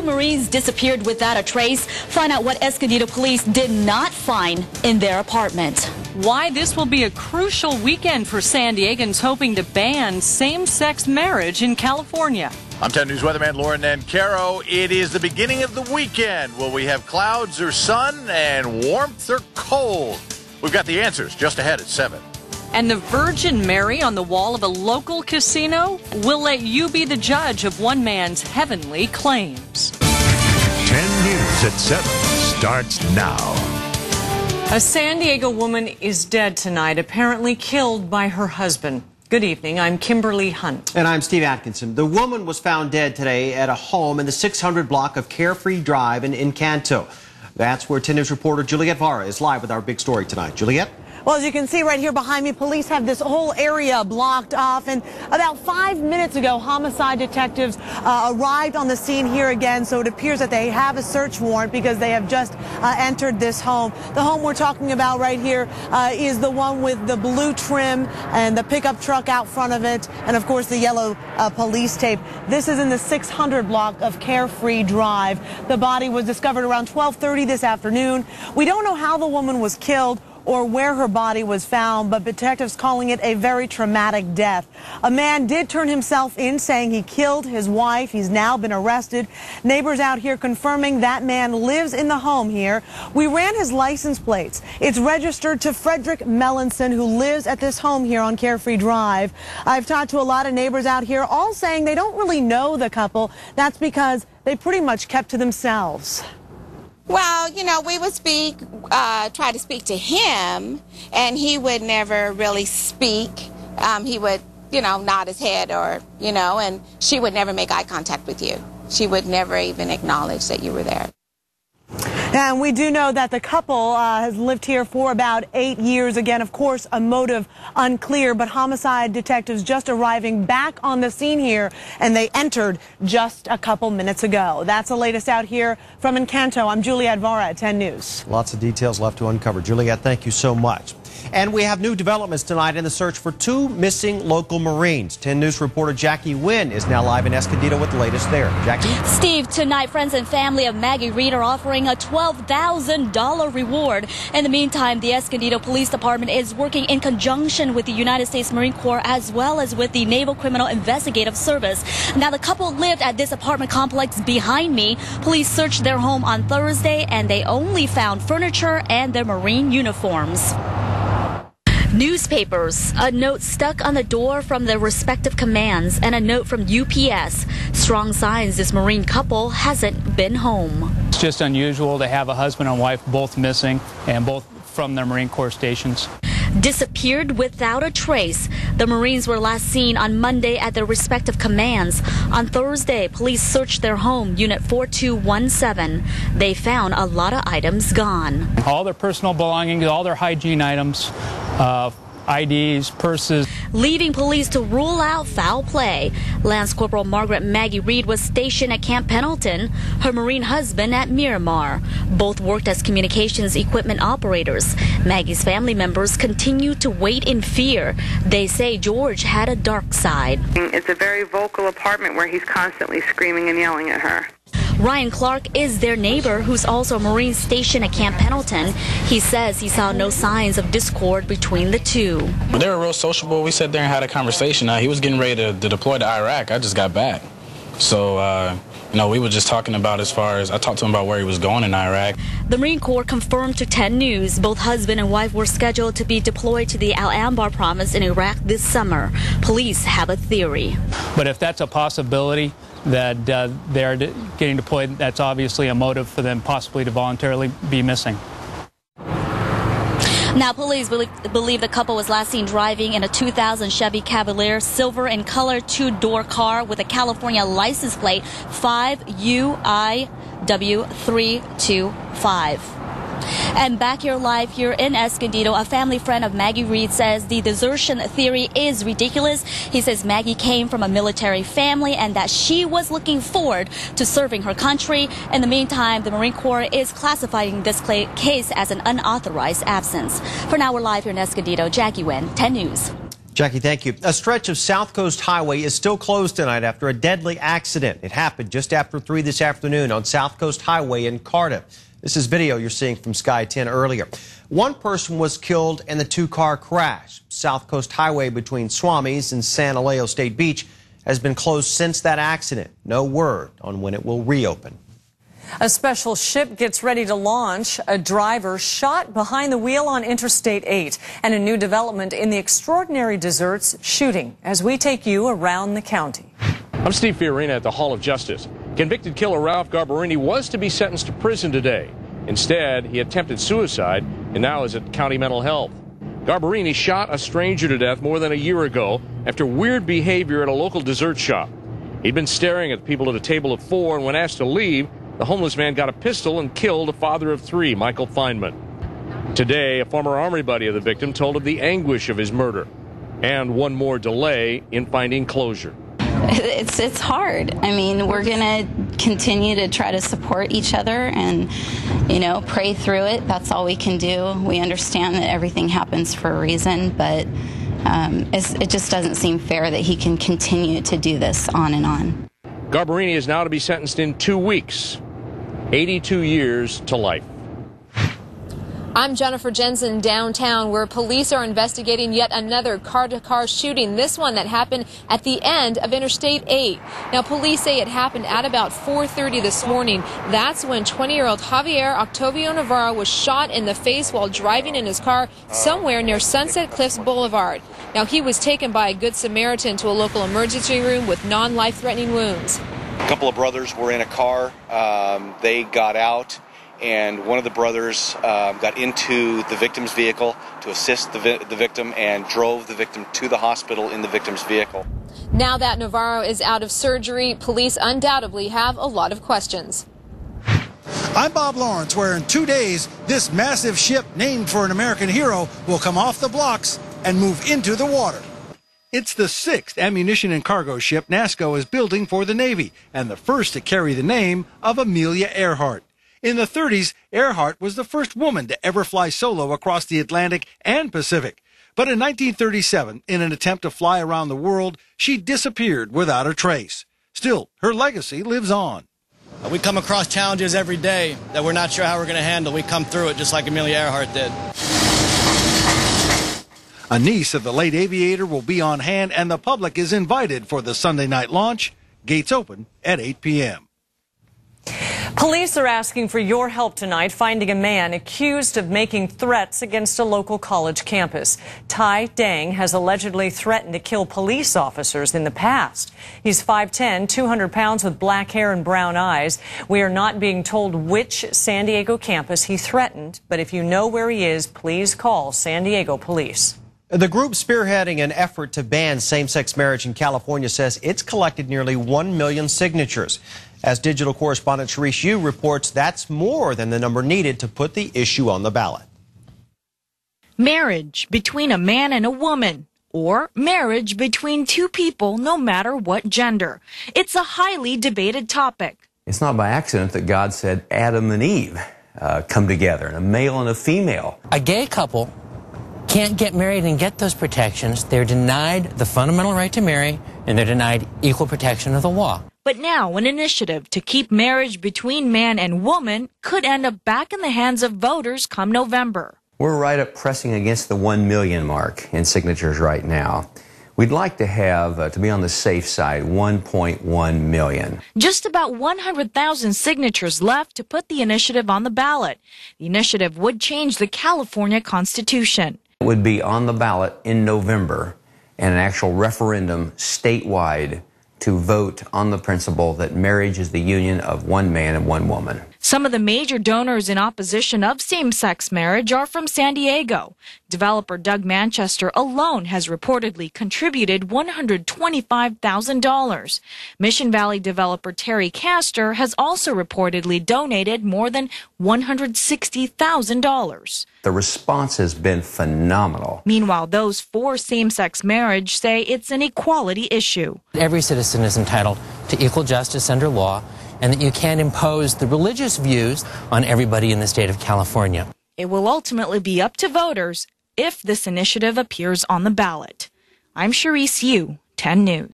2 Marines disappeared without a trace. Find out what Escondido police did not find in their apartment. Why this will be a crucial weekend for San Diegans hoping to ban same-sex marriage in California. I'm 10 News weatherman Lauren Nancaro. It is the beginning of the weekend. Will we have clouds or sun and warmth or cold? We've got the answers just ahead at 7. And the Virgin Mary on the wall of a local casino will let you be the judge of one man's heavenly claims. 10 News at 7 starts now. A San Diego woman is dead tonight, apparently killed by her husband. Good evening. I'm Kimberly Hunt. And I'm Steve Atkinson. The woman was found dead today at a home in the 600 block of Carefree Drive in Encanto. That's where 10 News reporter Juliet Vara is live with our big story tonight. Juliet? Well, as you can see right here behind me, police have this whole area blocked off. And about 5 minutes ago, homicide detectives arrived on the scene here again. So it appears that they have a search warrant because they have just entered this home. The home we're talking about right here is the one with the blue trim and the pickup truck out front of it. And, of course, the yellow police tape. This is in the 600 block of Carefree Drive. The body was discovered around 12:30 this afternoon. We don't know how the woman was killed or where her body was found, but detectives calling it a very traumatic death. A man did turn himself in, saying he killed his wife. He's now been arrested. Neighbors out here confirming that man lives in the home here. We ran his license plates. It's registered to Frederick Melanson, who lives at this home here on Carefree Drive. I've talked to a lot of neighbors out here, all saying they don't really know the couple. That's because they pretty much kept to themselves. Well, you know, we would try to speak to him, and he would never really speak. He would, nod his head and she would never make eye contact with you. She would never even acknowledge that you were there. And we do know that the couple has lived here for about 8 years. Again, of course, a motive unclear, but homicide detectives just arriving back on the scene here, and they entered just a couple minutes ago. That's the latest out here from Encanto. I'm Juliet Vara at 10 News. Lots of details left to uncover. Juliet, thank you so much. And we have new developments tonight in the search for 2 missing local Marines. 10 News reporter Jackie Wynn is now live in Escondido with the latest there. Jackie? Steve, tonight friends and family of Maggie Reed are offering a $12,000 reward. In the meantime, the Escondido Police Department is working in conjunction with the United States Marine Corps as well as with the Naval Criminal Investigative Service. Now, the couple lived at this apartment complex behind me. Police searched their home on Thursday and they only found furniture and their Marine uniforms. Newspapers, a note stuck on the door from their respective commands, and a note from UPS. Strong signs this Marine couple hasn't been home. It's just unusual to have a husband and wife both missing and both from their Marine Corps stations. Disappeared without a trace. The Marines were last seen on Monday at their respective commands. On Thursday, police searched their home, Unit 4217. They found a lot of items gone. All their personal belongings, all their hygiene items, IDs, purses. Leading police to rule out foul play. Lance Corporal Margaret Maggie Reed was stationed at Camp Pendleton, her Marine husband at Miramar. Both worked as communications equipment operators. Maggie's family members continue to wait in fear. They say George had a dark side. It's a very vocal apartment where he's constantly screaming and yelling at her. Ryan Clark is their neighbor, who's also a Marine stationed at Camp Pendleton. He says he saw no signs of discord between the two. They were real sociable. We sat there and had a conversation. He was getting ready to deploy to Iraq. I just got back. So, we were just talking about I talked to him about where he was going in Iraq. The Marine Corps confirmed to 10 News both husband and wife were scheduled to be deployed to the Al Anbar province in Iraq this summer. Police have a theory. But if that's a possibility that they're getting deployed, that's obviously a motive for them possibly to voluntarily be missing. Now, police believe the couple was last seen driving in a 2000 Chevy Cavalier, silver in color, 2-door car with a California license plate 5UIW325. And back here live here in Escondido, a family friend of Maggie Reed says the desertion theory is ridiculous. He says Maggie came from a military family and that she was looking forward to serving her country. In the meantime, the Marine Corps is classifying this case as an unauthorized absence. For now, we're live here in Escondido. Jackie Wynn, 10 News. Jackie, thank you. A stretch of South Coast Highway is still closed tonight after a deadly accident. It happened just after 3 this afternoon on South Coast Highway in Cardiff. This is video you're seeing from Sky 10 earlier. One person was killed in the two-car crash. South Coast Highway between Swamis and San Elijo State Beach has been closed since that accident. No word on when it will reopen. A special ship gets ready to launch. A driver shot behind the wheel on Interstate 8. And a new development in the extraordinary desserts shooting as we take you around the county. I'm Steve Fiorina at the Hall of Justice. Convicted killer Ralph Garbarini was to be sentenced to prison today. Instead, he attempted suicide and now is at county mental health. Garbarini shot a stranger to death more than a year ago after weird behavior at a local dessert shop. He'd been staring at people at a table of 4, and when asked to leave, the homeless man got a pistol and killed a father of 3, Michael Feynman. Today, a former Army buddy of the victim told of the anguish of his murder and one more delay in finding closure. It's hard. I mean, we're going to continue to try to support each other and, pray through it. That's all we can do. We understand that everything happens for a reason, but it just doesn't seem fair that he can continue to do this on and on. Garbarini is now to be sentenced in 2 weeks, 82 years to life. I'm Jennifer Jensen downtown, where police are investigating yet another car-to-car shooting, this one that happened at the end of Interstate 8. Now, police say it happened at about 4:30 this morning. That's when 20-year-old Javier Octavio Navarro was shot in the face while driving in his car somewhere near Sunset Cliffs Boulevard. Now, he was taken by a Good Samaritan to a local emergency room with non-life-threatening wounds. A couple of brothers were in a car. They got out, and one of the brothers got into the victim's vehicle to assist the victim and drove the victim to the hospital in the victim's vehicle. Now that Navarro is out of surgery, police undoubtedly have a lot of questions. I'm Bob Lawrence, where in 2 days, this massive ship named for an American hero will come off the blocks and move into the water. It's the 6th ammunition and cargo ship NASSCO is building for the Navy, and the first to carry the name of Amelia Earhart. In the 30s, Earhart was the first woman to ever fly solo across the Atlantic and Pacific. But in 1937, in an attempt to fly around the world, she disappeared without a trace. Still, her legacy lives on. We come across challenges every day that we're not sure how we're going to handle. We come through it just like Amelia Earhart did. A niece of the late aviator will be on hand, and the public is invited for the Sunday night launch. Gates open at 8 p.m. Police are asking for your help tonight finding a man accused of making threats against a local college campus. Tai Dang has allegedly threatened to kill police officers in the past. He's 5'10", 200 pounds with black hair and brown eyes. We are not being told which San Diego campus he threatened, but if you know where he is, please call San Diego police. The group spearheading an effort to ban same-sex marriage in California says it's collected nearly 1 million signatures. As digital correspondent Sharice Yu reports, that's more than the number needed to put the issue on the ballot. Marriage between a man and a woman, or marriage between two people no matter what gender. It's a highly debated topic. It's not by accident that God said Adam and Eve come together, a male and a female. A gay couple can't get married and get those protections. They're denied the fundamental right to marry, and they're denied equal protection of the law. But now an initiative to keep marriage between man and woman could end up back in the hands of voters come November. We're right up pressing against the 1 million mark in signatures right now. We'd like to have, to be on the safe side, 1.1 million. Just about 100,000 signatures left to put the initiative on the ballot. The initiative would change the California Constitution. It would be on the ballot in November and an actual referendum statewide to vote on the principle that marriage is the union of one man and one woman. Some of the major donors in opposition of same-sex marriage are from San Diego. Developer Doug Manchester alone has reportedly contributed $125,000. Mission Valley developer Terry Castor has also reportedly donated more than $160,000. The response has been phenomenal. Meanwhile, those for same-sex marriage say it's an equality issue. Every citizen is entitled to equal justice under law, and that you can't impose the religious views on everybody in the state of California. It will ultimately be up to voters if this initiative appears on the ballot. I'm Sharice Yu, 10 News.